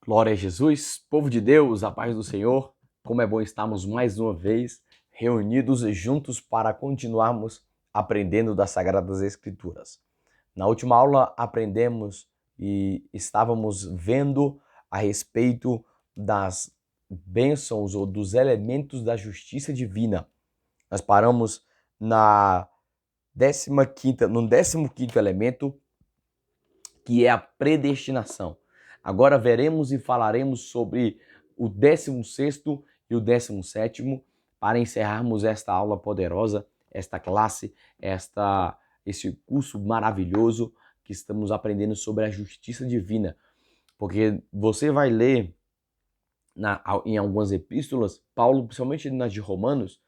Glória a Jesus, povo de Deus, a paz do Senhor. Como é bom estarmos mais uma vez reunidos e juntos para continuarmos aprendendo das Sagradas Escrituras. Na última aula aprendemos e estávamos vendo a respeito das bênçãos ou dos elementos da justiça divina. Nós paramos no 15º elemento, que é a predestinação. Agora veremos e falaremos sobre o 16º e o 17º para encerrarmos esta aula poderosa, esta classe, esse curso maravilhoso que estamos aprendendo sobre a justiça divina. Porque você vai ler em algumas epístolas, Paulo, principalmente nas de Romanos,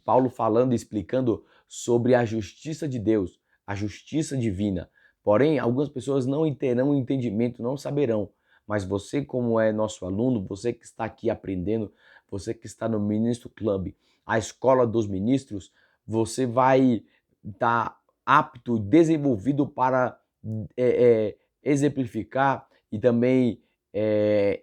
Paulo falando e explicando sobre a justiça de Deus, a justiça divina. Porém, algumas pessoas não terão entendimento, não saberão. Mas você, como é nosso aluno, você que está aqui aprendendo, você que está no Ministro Club, a escola dos ministros, você vai estar apto, desenvolvido para exemplificar e também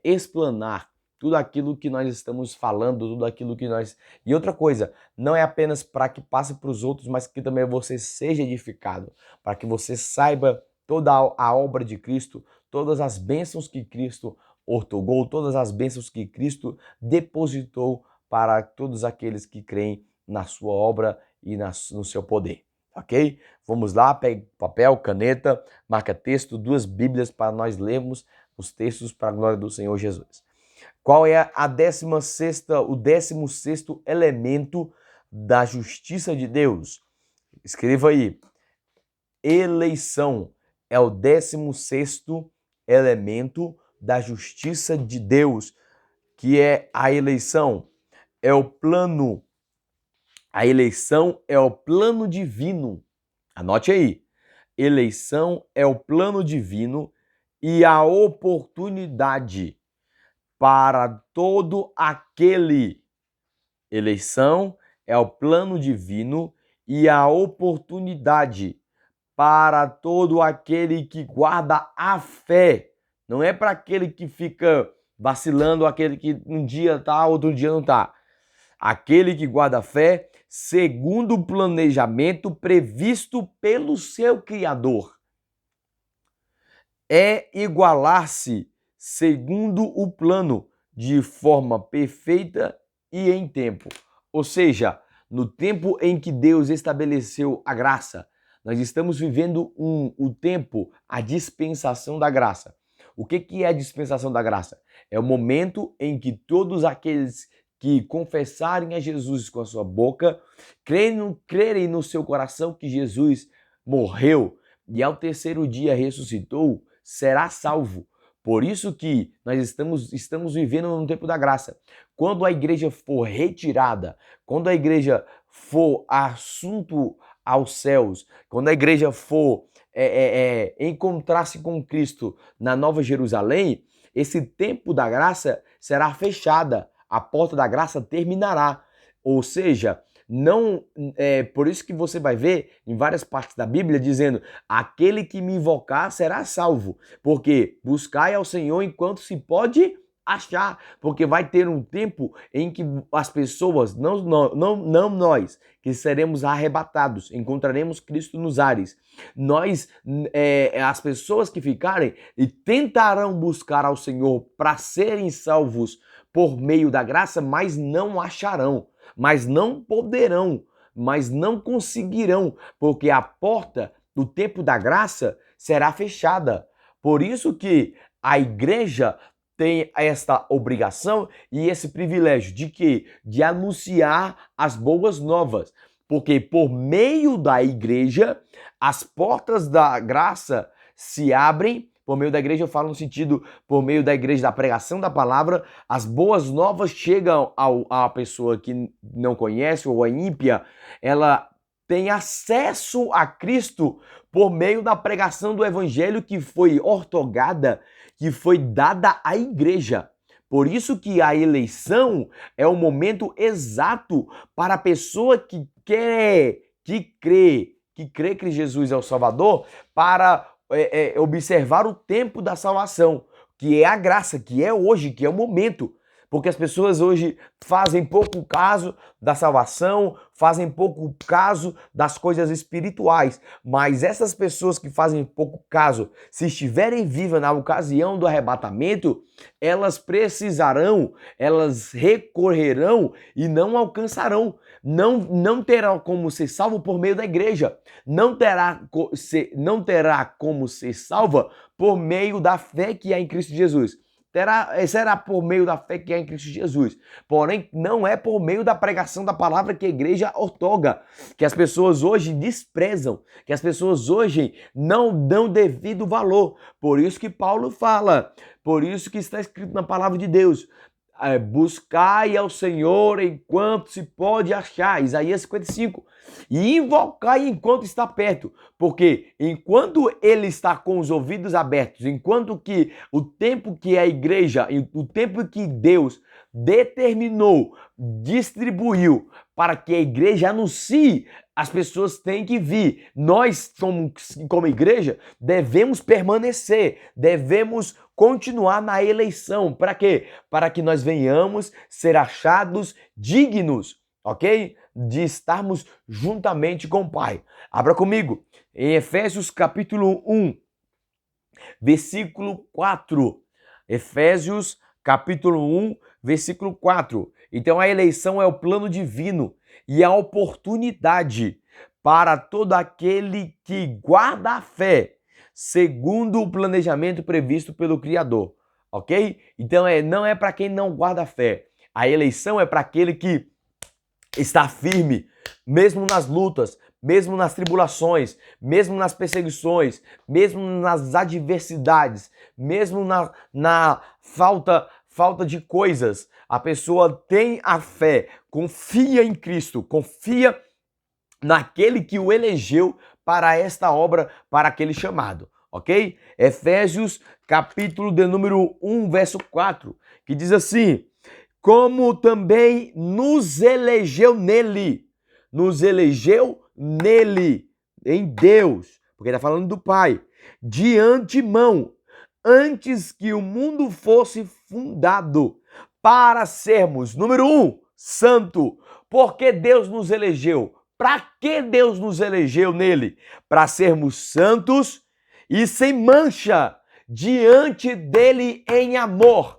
explanar tudo aquilo que nós estamos falando, tudo aquilo que nós... E outra coisa, não é apenas para que passe para os outros, mas que também você seja edificado, para que você saiba toda a obra de Cristo, todas as bênçãos que Cristo ortogou, todas as bênçãos que Cristo depositou para todos aqueles que creem na sua obra e no seu poder, ok? Vamos lá, pegue papel, caneta, marca texto, 2 Bíblias para nós lermos os textos para a glória do Senhor Jesus. Qual é o 16º elemento da justiça de Deus? Escreva aí. Eleição é o 16º elemento da justiça de Deus, que é a eleição. É o plano. A eleição é o plano divino. Anote aí. Eleição é o plano divino e a oportunidade para todo aquele. Eleição é o plano divino e a oportunidade para todo aquele que guarda a fé. Não é para aquele que fica vacilando, aquele que um dia tá, outro dia não tá. Aquele que guarda a fé segundo o planejamento previsto pelo seu Criador. É igualar-se segundo o plano, de forma perfeita e em tempo. Ou seja, no tempo em que Deus estabeleceu a graça, nós estamos vivendo o tempo, a dispensação da graça. O que é a dispensação da graça? É o momento em que todos aqueles que confessarem a Jesus com a sua boca, crerem no seu coração que Jesus morreu e ao 3º dia ressuscitou, será salvo. Por isso que nós estamos vivendo no tempo da graça. Quando a igreja for retirada, quando a igreja for assunto aos céus, quando a igreja for encontrar-se com Cristo na Nova Jerusalém, esse tempo da graça será fechada, a porta da graça terminará. Ou seja, não por isso que você vai ver em várias partes da Bíblia dizendo: aquele que me invocar será salvo, porque buscai ao Senhor enquanto se pode achar, porque vai ter um tempo em que as pessoas, não nós, que seremos arrebatados, encontraremos Cristo nos ares. Nós, as pessoas que ficarem e tentarão buscar ao Senhor para serem salvos por meio da graça, mas não acharão, mas não poderão, mas não conseguirão, porque a porta do tempo da graça será fechada. Por isso que a igreja tem esta obrigação e esse privilégio de quê? De anunciar as boas novas. Porque por meio da igreja, as portas da graça se abrem. Por meio da igreja, eu falo no sentido, por meio da igreja, da pregação da palavra, as boas novas chegam à pessoa que não conhece ou é ímpia, ela tem acesso a Cristo por meio da pregação do evangelho que foi ortogada, que foi dada à igreja. Por isso que a eleição é o momento exato para a pessoa que crê que Jesus é o Salvador, para observar o tempo da salvação. que é a graça, que é hoje, que é o momento. Porque as pessoas hoje fazem pouco caso da salvação, fazem pouco caso das coisas espirituais. Mas essas pessoas que fazem pouco caso, se estiverem vivas na ocasião do arrebatamento, elas precisarão, elas recorrerão e não alcançarão. Não terá como ser salvo por meio da igreja. Não terá como ser salva por meio da fé que há em Cristo Jesus. Será por meio da fé que há em Cristo Jesus. Porém, não é por meio da pregação da palavra que a igreja outorga, que as pessoas hoje desprezam, que as pessoas hoje não dão devido valor. Por isso que Paulo fala, por isso que está escrito na palavra de Deus, buscai ao Senhor enquanto se pode achar, Isaías 55, e invocai enquanto está perto, porque enquanto ele está com os ouvidos abertos, enquanto que o tempo que a igreja, o tempo que Deus determinou, distribuiu para que a igreja anuncie, as pessoas têm que vir. Nós, como igreja, devemos permanecer, devemos continuar na eleição. Para quê? Para que nós venhamos ser achados dignos, ok? De estarmos juntamente com o Pai. Abra comigo em Efésios capítulo 1, versículo 4. Efésios capítulo 1, versículo 4. Então a eleição é o plano divino e a oportunidade para todo aquele que guarda a fé, segundo o planejamento previsto pelo Criador, ok? Então não é para quem não guarda a fé. A eleição é para aquele que está firme, mesmo nas lutas, mesmo nas tribulações, mesmo nas perseguições, mesmo nas adversidades, mesmo na falta de coisas. A pessoa tem a fé, confia em Cristo, confia naquele que o elegeu para esta obra, para aquele chamado, ok? Efésios, capítulo de número 1, verso 4, que diz assim: como também nos elegeu nele, em Deus, porque está falando do Pai, de antemão, antes que o mundo fosse fundado, para sermos, número 1, santo. Porque Deus nos elegeu? Para que Deus nos elegeu nele? Para sermos santos e sem mancha diante dele em amor.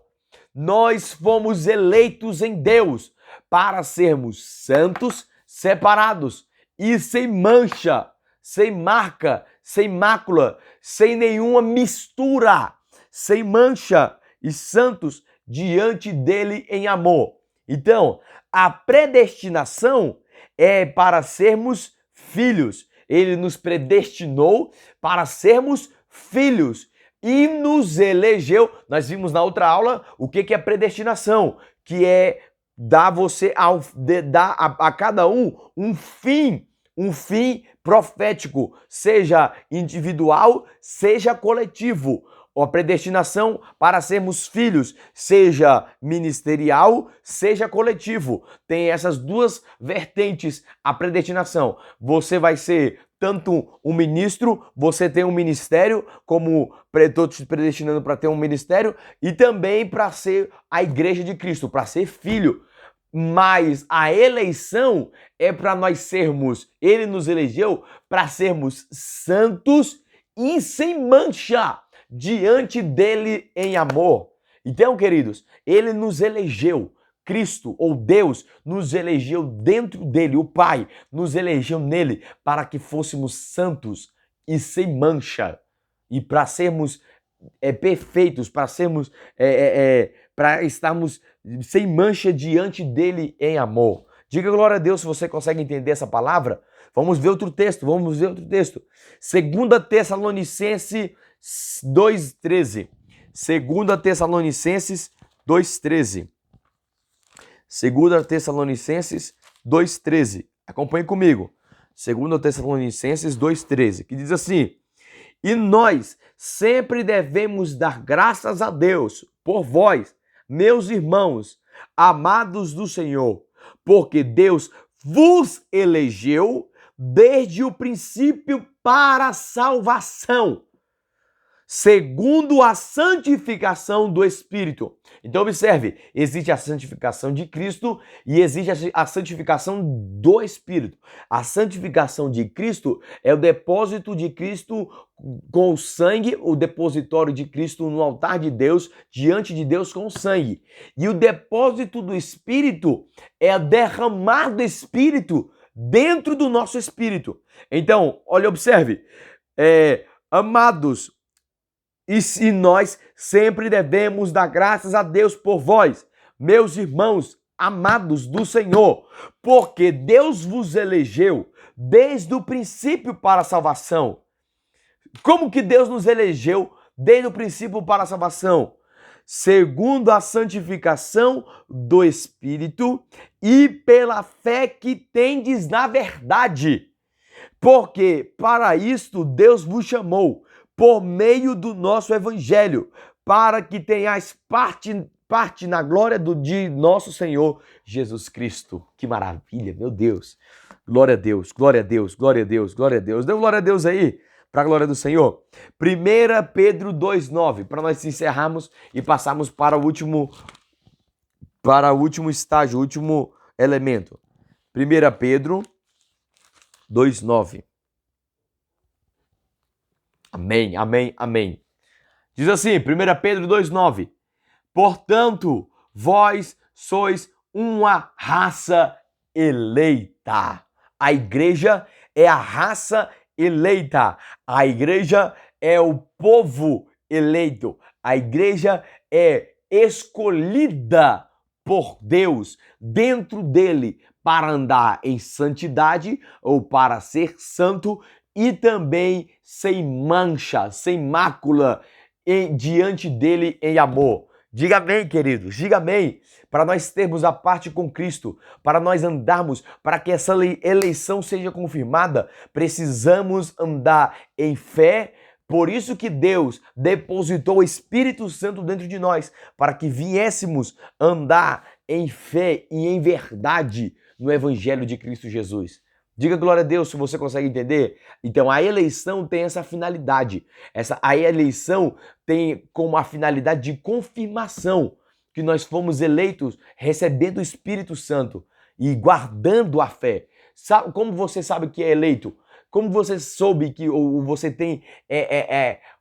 Nós fomos eleitos em Deus para sermos santos, separados e sem mancha, sem marca, sem mácula, sem nenhuma mistura, sem mancha e santos diante dele em amor. Então, a predestinação é para sermos filhos. Ele nos predestinou para sermos filhos e nos elegeu. Nós vimos na outra aula o que é predestinação, que é dar a cada um fim profético, seja individual, seja coletivo. A predestinação para sermos filhos, seja ministerial, seja coletivo. Tem essas duas vertentes, a predestinação. Você vai ser tanto um ministro, você tem um ministério, como estou te predestinando para ter um ministério, e também para ser a igreja de Cristo, para ser filho. Mas a eleição é para nós sermos, ele nos elegeu para sermos santos e sem mancha diante dele em amor. Então, queridos, ele nos elegeu. Cristo ou Deus nos elegeu dentro dele, o Pai nos elegeu nele para que fôssemos santos e sem mancha e para sermos perfeitos, para sermos para estarmos sem mancha diante dele em amor. Diga glória a Deus se você consegue entender essa palavra. Vamos ver outro texto. 2 Tessalonicenses 2:13. 2 Tessalonicenses 2:13. 2 Tessalonicenses 2:13. Acompanhe comigo. 2 Tessalonicenses 2:13, que diz assim: e nós sempre devemos dar graças a Deus por vós, meus irmãos, amados do Senhor, porque Deus vos elegeu desde o princípio para a salvação. segundo a santificação do Espírito. Então observe, existe a santificação de Cristo e existe a santificação do Espírito. A santificação de Cristo é o depósito de Cristo com o sangue, o depositório de Cristo no altar de Deus, diante de Deus com o sangue. E o depósito do Espírito é o derramar do Espírito dentro do nosso espírito. Então, olha, observe, amados, e se nós sempre devemos dar graças a Deus por vós, meus irmãos amados do Senhor, porque Deus vos elegeu desde o princípio para a salvação. Como que Deus nos elegeu desde o princípio para a salvação? Segundo a santificação do Espírito e pela fé que tendes na verdade. Porque para isto Deus vos chamou, por meio do nosso Evangelho, para que tenhais parte na glória de nosso Senhor Jesus Cristo. Que maravilha, meu Deus. Glória a Deus, glória a Deus, glória a Deus, glória a Deus. Dê glória a Deus aí, para a glória do Senhor. 1 Pedro 2,9, para nós encerrarmos e passarmos para o último estágio, o último elemento. 1 Pedro 2,9. Amém, amém, amém. Diz assim, 1 Pedro 2,9. Portanto, vós sois uma raça eleita. A igreja é a raça eleita. A igreja é o povo eleito. A igreja é escolhida por Deus dentro dele para andar em santidade ou para ser santo e também sem mancha, sem mácula diante dele em amor. Diga amém, queridos, diga amém, para nós termos a parte com Cristo, para nós andarmos, para que essa eleição seja confirmada, precisamos andar em fé. Por isso que Deus depositou o Espírito Santo dentro de nós, para que viéssemos andar em fé e em verdade no Evangelho de Cristo Jesus. Diga glória a Deus se você consegue entender. Então a eleição tem essa finalidade. A eleição tem como a finalidade de confirmação que nós fomos eleitos recebendo o Espírito Santo e guardando a fé. Sabe, como você sabe que é eleito? Como você soube que ou você tem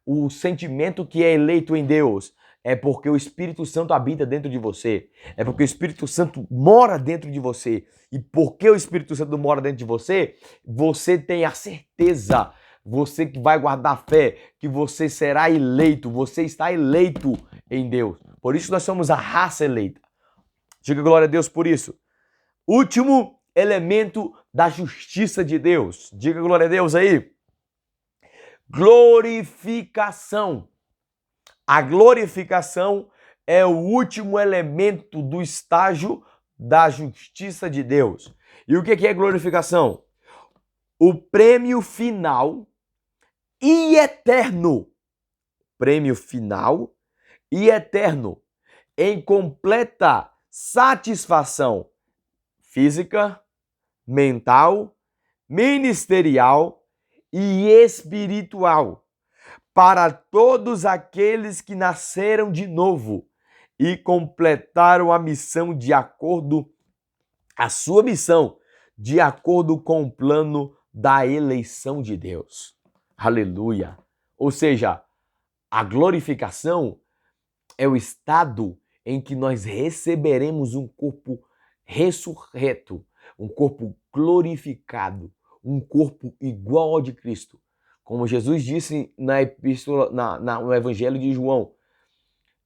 o sentimento que é eleito em Deus? É porque o Espírito Santo habita dentro de você. É porque o Espírito Santo mora dentro de você. E porque o Espírito Santo mora dentro de você, você tem a certeza, você que vai guardar a fé, que você será eleito, você está eleito em Deus. Por isso nós somos a raça eleita. Diga glória a Deus por isso. Último elemento da justiça de Deus. Diga glória a Deus aí. Glorificação. A glorificação é o último elemento do estágio da justiça de Deus. E o que é glorificação? O prêmio final e eterno. Prêmio final e eterno em completa satisfação física, mental, ministerial e espiritual para todos aqueles que nasceram de novo e completaram a missão a sua missão, de acordo com o plano da eleição de Deus. Aleluia! Ou seja, a glorificação é o estado em que nós receberemos um corpo ressurreto, um corpo glorificado, um corpo igual ao de Cristo. Como Jesus disse na epístola, no Evangelho de João,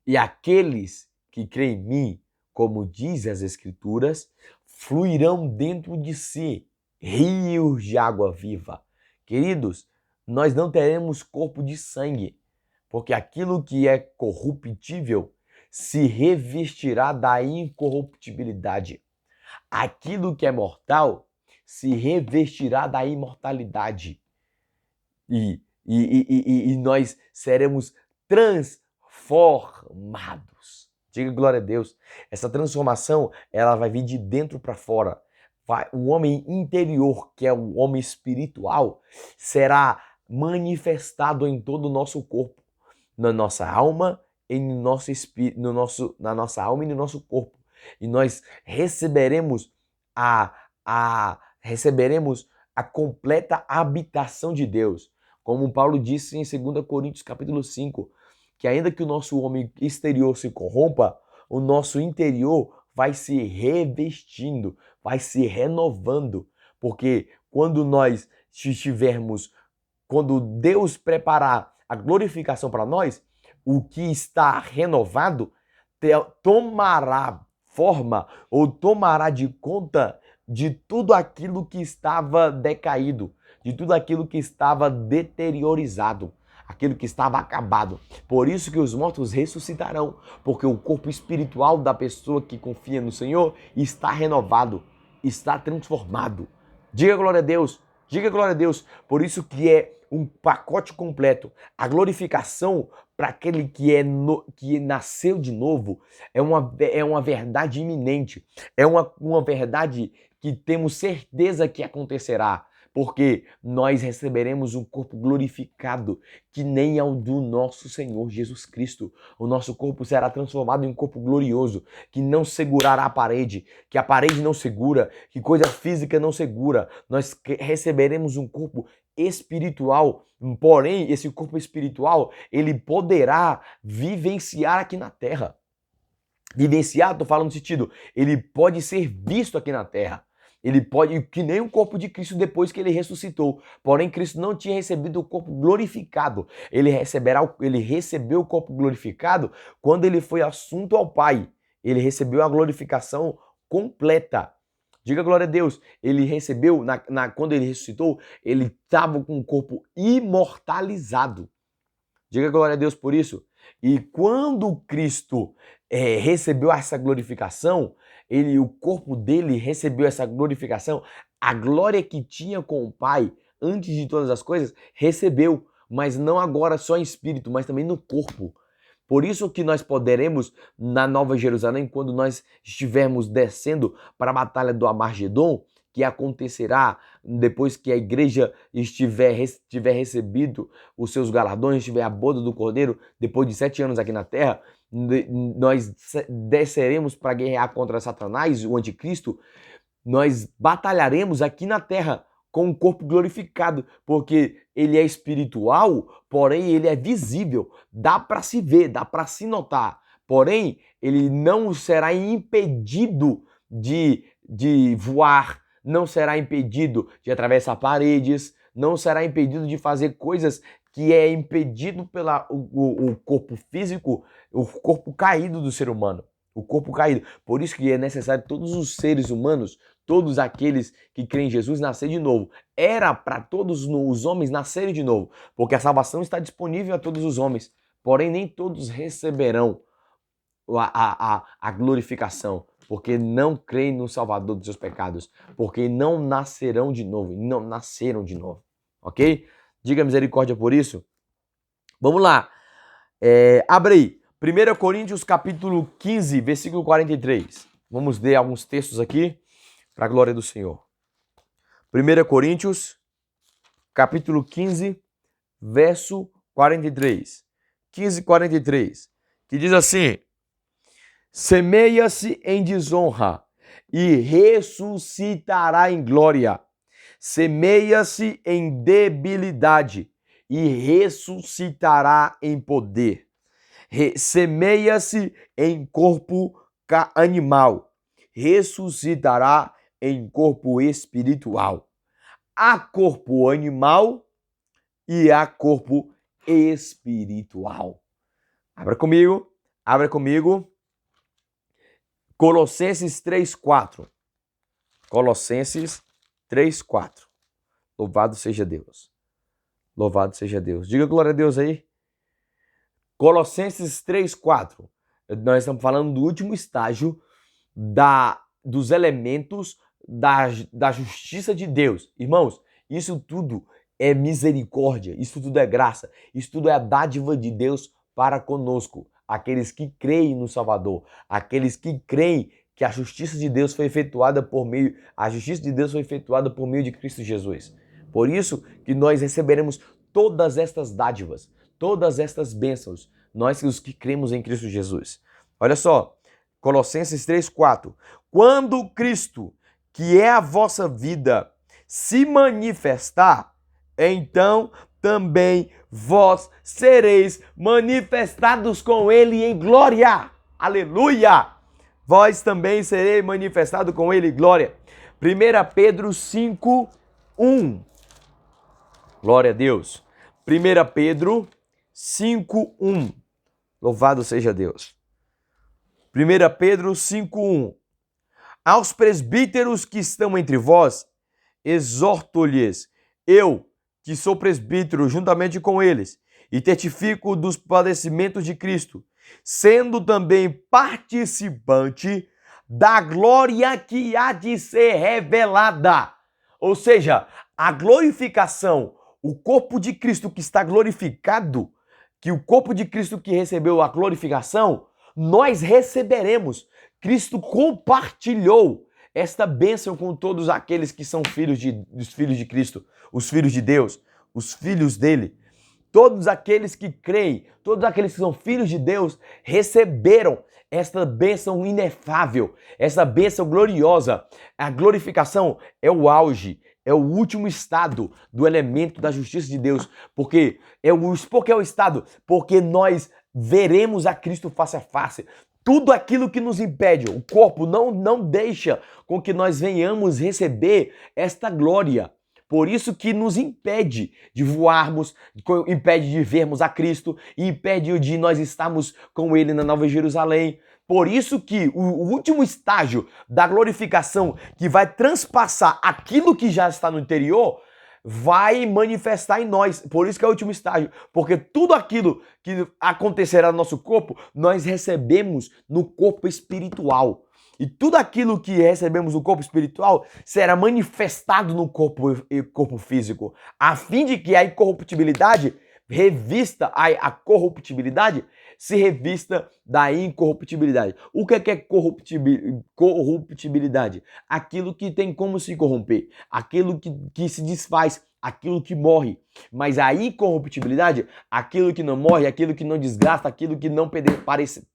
e aqueles que creem em mim, como diz as Escrituras, fluirão dentro de si rios de água viva. Queridos, nós não teremos corpo de sangue, porque aquilo que é corruptível se revestirá da incorruptibilidade. Aquilo que é mortal se revestirá da imortalidade. E nós seremos transformados. Diga glória a Deus. Essa transformação, ela vai vir de dentro para fora. O homem interior, que é o homem espiritual, será manifestado em todo o nosso corpo. na nossa alma e no nosso espírito, na nossa alma e no nosso corpo. E nós receberemos a completa habitação de Deus. Como Paulo disse em 2 Coríntios capítulo 5, que ainda que o nosso homem exterior se corrompa, o nosso interior vai se revestindo, vai se renovando, porque quando Deus preparar a glorificação para nós, o que está renovado tomará forma ou tomará de conta de tudo aquilo que estava decaído, de tudo aquilo que estava deteriorizado, aquilo que estava acabado. Por isso que os mortos ressuscitarão, porque o corpo espiritual da pessoa que confia no Senhor está renovado, está transformado. Diga glória a Deus, diga glória a Deus. Por isso que é um pacote completo. A glorificação para aquele que nasceu de novo é uma verdade iminente, é uma verdade que temos certeza que acontecerá, porque nós receberemos um corpo glorificado que nem é o do nosso Senhor Jesus Cristo. O nosso corpo será transformado em um corpo glorioso, que não segurará a parede, que a parede não segura, que coisa física não segura. Nós receberemos um corpo espiritual, porém esse corpo espiritual ele poderá vivenciar aqui na terra. Vivenciar, estou falando no sentido, ele pode ser visto aqui na terra. Ele pode, que nem o corpo de Cristo depois que ele ressuscitou. Porém, Cristo não tinha recebido o corpo glorificado. Ele recebeu o corpo glorificado quando ele foi assunto ao Pai. Ele recebeu a glorificação completa. Diga glória a Deus. Ele recebeu, quando ele ressuscitou, ele estava com o corpo imortalizado. Diga glória a Deus por isso. E quando Cristo recebeu essa glorificação, o corpo dele recebeu essa glorificação, a glória que tinha com o Pai, antes de todas as coisas, recebeu, mas não agora só em espírito, mas também no corpo. Por isso que nós poderemos, na Nova Jerusalém, quando nós estivermos descendo para a Batalha do Armagedon, que acontecerá depois que a igreja tiver recebido os seus galardões, tiver a boda do Cordeiro, depois de 7 anos aqui na terra, nós desceremos para guerrear contra Satanás, o anticristo. Nós batalharemos aqui na terra com um corpo glorificado, porque ele é espiritual, porém ele é visível, dá para se ver, dá para se notar, porém ele não será impedido de voar, não será impedido de atravessar paredes, não será impedido de fazer coisas que é impedido pelo corpo físico, o corpo caído do ser humano, o corpo caído. Por isso que é necessário todos os seres humanos, todos aqueles que creem em Jesus, nascer de novo. Era para todos os homens nascerem de novo, porque a salvação está disponível a todos os homens, porém nem todos receberão a glorificação, porque não creem no Salvador dos seus pecados, porque não nascerão de novo, não nasceram de novo, ok? Diga misericórdia por isso. Vamos lá, abre aí, 1 Coríntios capítulo 15, versículo 43. Vamos ler alguns textos aqui, para a glória do Senhor. 1 Coríntios capítulo 15, verso 43. 15, 43, que diz assim: semeia-se em desonra e ressuscitará em glória. Semeia-se em debilidade e ressuscitará em poder. Semeia-se em corpo animal, ressuscitará em corpo espiritual. Há corpo animal e há corpo espiritual. Abra comigo, abra comigo. Colossenses 3:4. Colossenses 3:4. Louvado seja Deus. Louvado seja Deus. Diga glória a Deus aí. Colossenses 3:4. Nós estamos falando do último estágio dos elementos da justiça de Deus. Irmãos, isso tudo é misericórdia, isso tudo é graça, isso tudo é a dádiva de Deus para conosco. Aqueles que creem no Salvador, aqueles que creem que a justiça de Deus foi efetuada por meio de Cristo Jesus. Por isso que nós receberemos todas estas dádivas, todas estas bênçãos, nós os que cremos em Cristo Jesus. Olha só, Colossenses 3:4. Quando Cristo, que é a vossa vida, se manifestar, então também vós sereis manifestados com ele em glória. Aleluia! Vós também sereis manifestados com ele em glória. 1 Pedro 5:1. Glória a Deus. 1 Pedro 5:1. Louvado seja Deus. 1 Pedro 5:1. Aos presbíteros que estão entre vós, exorto-lhes, eu, que sou presbítero juntamente com eles, e testifico dos padecimentos de Cristo, sendo também participante da glória que há de ser revelada. Ou seja, a glorificação, o corpo de Cristo que está glorificado, que o corpo de Cristo que recebeu a glorificação, nós receberemos. Cristo compartilhou esta bênção com todos aqueles que são os filhos de Cristo, os filhos de Deus, os filhos dele. Todos aqueles que creem, todos aqueles que são filhos de Deus, receberam esta bênção inefável, essa bênção gloriosa. A glorificação é o auge, é o último estado do elemento da justiça de Deus. Porque é o estado? Porque nós veremos a Cristo face a face. Tudo aquilo que nos impede, o corpo não deixa com que nós venhamos receber esta glória. Por isso que nos impede de voarmos, impede de vermos a Cristo e impede de nós estarmos com Ele na Nova Jerusalém. Por isso que o último estágio da glorificação, que vai transpassar aquilo que já está no interior, vai manifestar em nós. Por isso que é o último estágio. Porque tudo aquilo que acontecerá no nosso corpo, nós recebemos no corpo espiritual. E tudo aquilo que recebemos no corpo espiritual será manifestado no corpo físico, a fim de que a incorruptibilidade revista, a corruptibilidade se revista da incorruptibilidade. O que é corruptibilidade? Aquilo que tem como se corromper, aquilo que se desfaz, aquilo que morre. Mas a incorruptibilidade, aquilo que não morre, aquilo que não desgasta, aquilo que não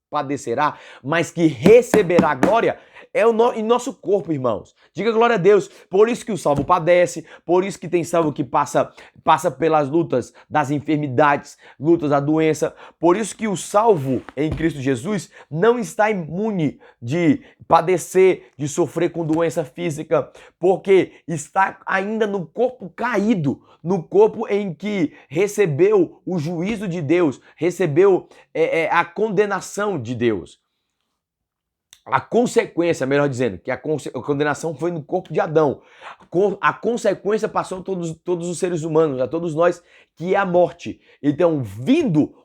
padecerá, mas que receberá glória, é em nosso corpo, irmãos. Diga glória a Deus. Por isso que o salvo padece, por isso que tem salvo que passa pelas lutas das enfermidades, lutas da doença. Por isso que o salvo em Cristo Jesus não está imune de padecer, de sofrer com doença física, porque está ainda no corpo caído, no corpo em que recebeu o juízo de Deus, recebeu a condenação de Deus. A consequência, melhor dizendo, que a condenação foi no corpo de Adão. A consequência passou a todos os seres humanos, a todos nós, que é a morte. Então,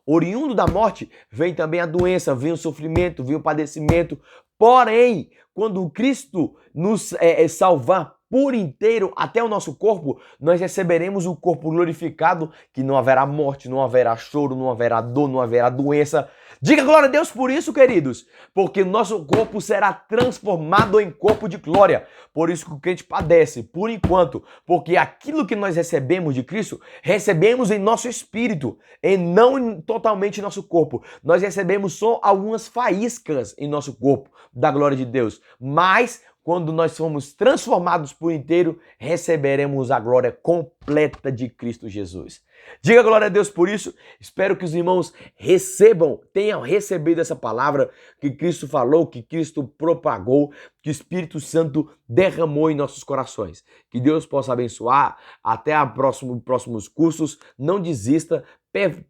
oriundo da morte, vem também a doença, vem o sofrimento, vem o padecimento. Porém, quando Cristo nos salvar por inteiro até o nosso corpo, nós receberemos o corpo glorificado, que não haverá morte, não haverá choro, não haverá dor, não haverá doença. Diga glória a Deus por isso, queridos, porque nosso corpo será transformado em corpo de glória. Por isso que o crente padece, por enquanto, porque aquilo que nós recebemos de Cristo, recebemos em nosso espírito, e não totalmente em nosso corpo. Nós recebemos só algumas faíscas em nosso corpo da glória de Deus, mas quando nós formos transformados por inteiro, receberemos a glória completa de Cristo Jesus. Diga glória a Deus por isso. Espero que os irmãos tenham recebido essa palavra que Cristo falou, que Cristo propagou, que o Espírito Santo derramou em nossos corações. Que Deus possa abençoar. Até próximos cursos. Não desista.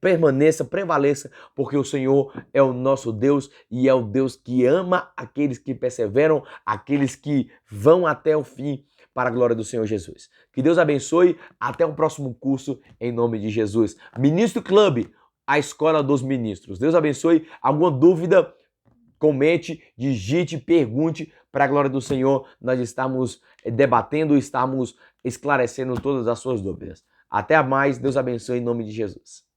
Permaneça, prevaleça, porque o Senhor é o nosso Deus e é o Deus que ama aqueles que perseveram, aqueles que vão até o fim para a glória do Senhor Jesus. Que Deus abençoe. Até o próximo curso, em nome de Jesus. Ministro Club, a escola dos ministros. Deus abençoe. Alguma dúvida, comente, digite, pergunte. Para a glória do Senhor, nós estamos debatendo, estamos esclarecendo todas as suas dúvidas. Até mais. Deus abençoe em nome de Jesus.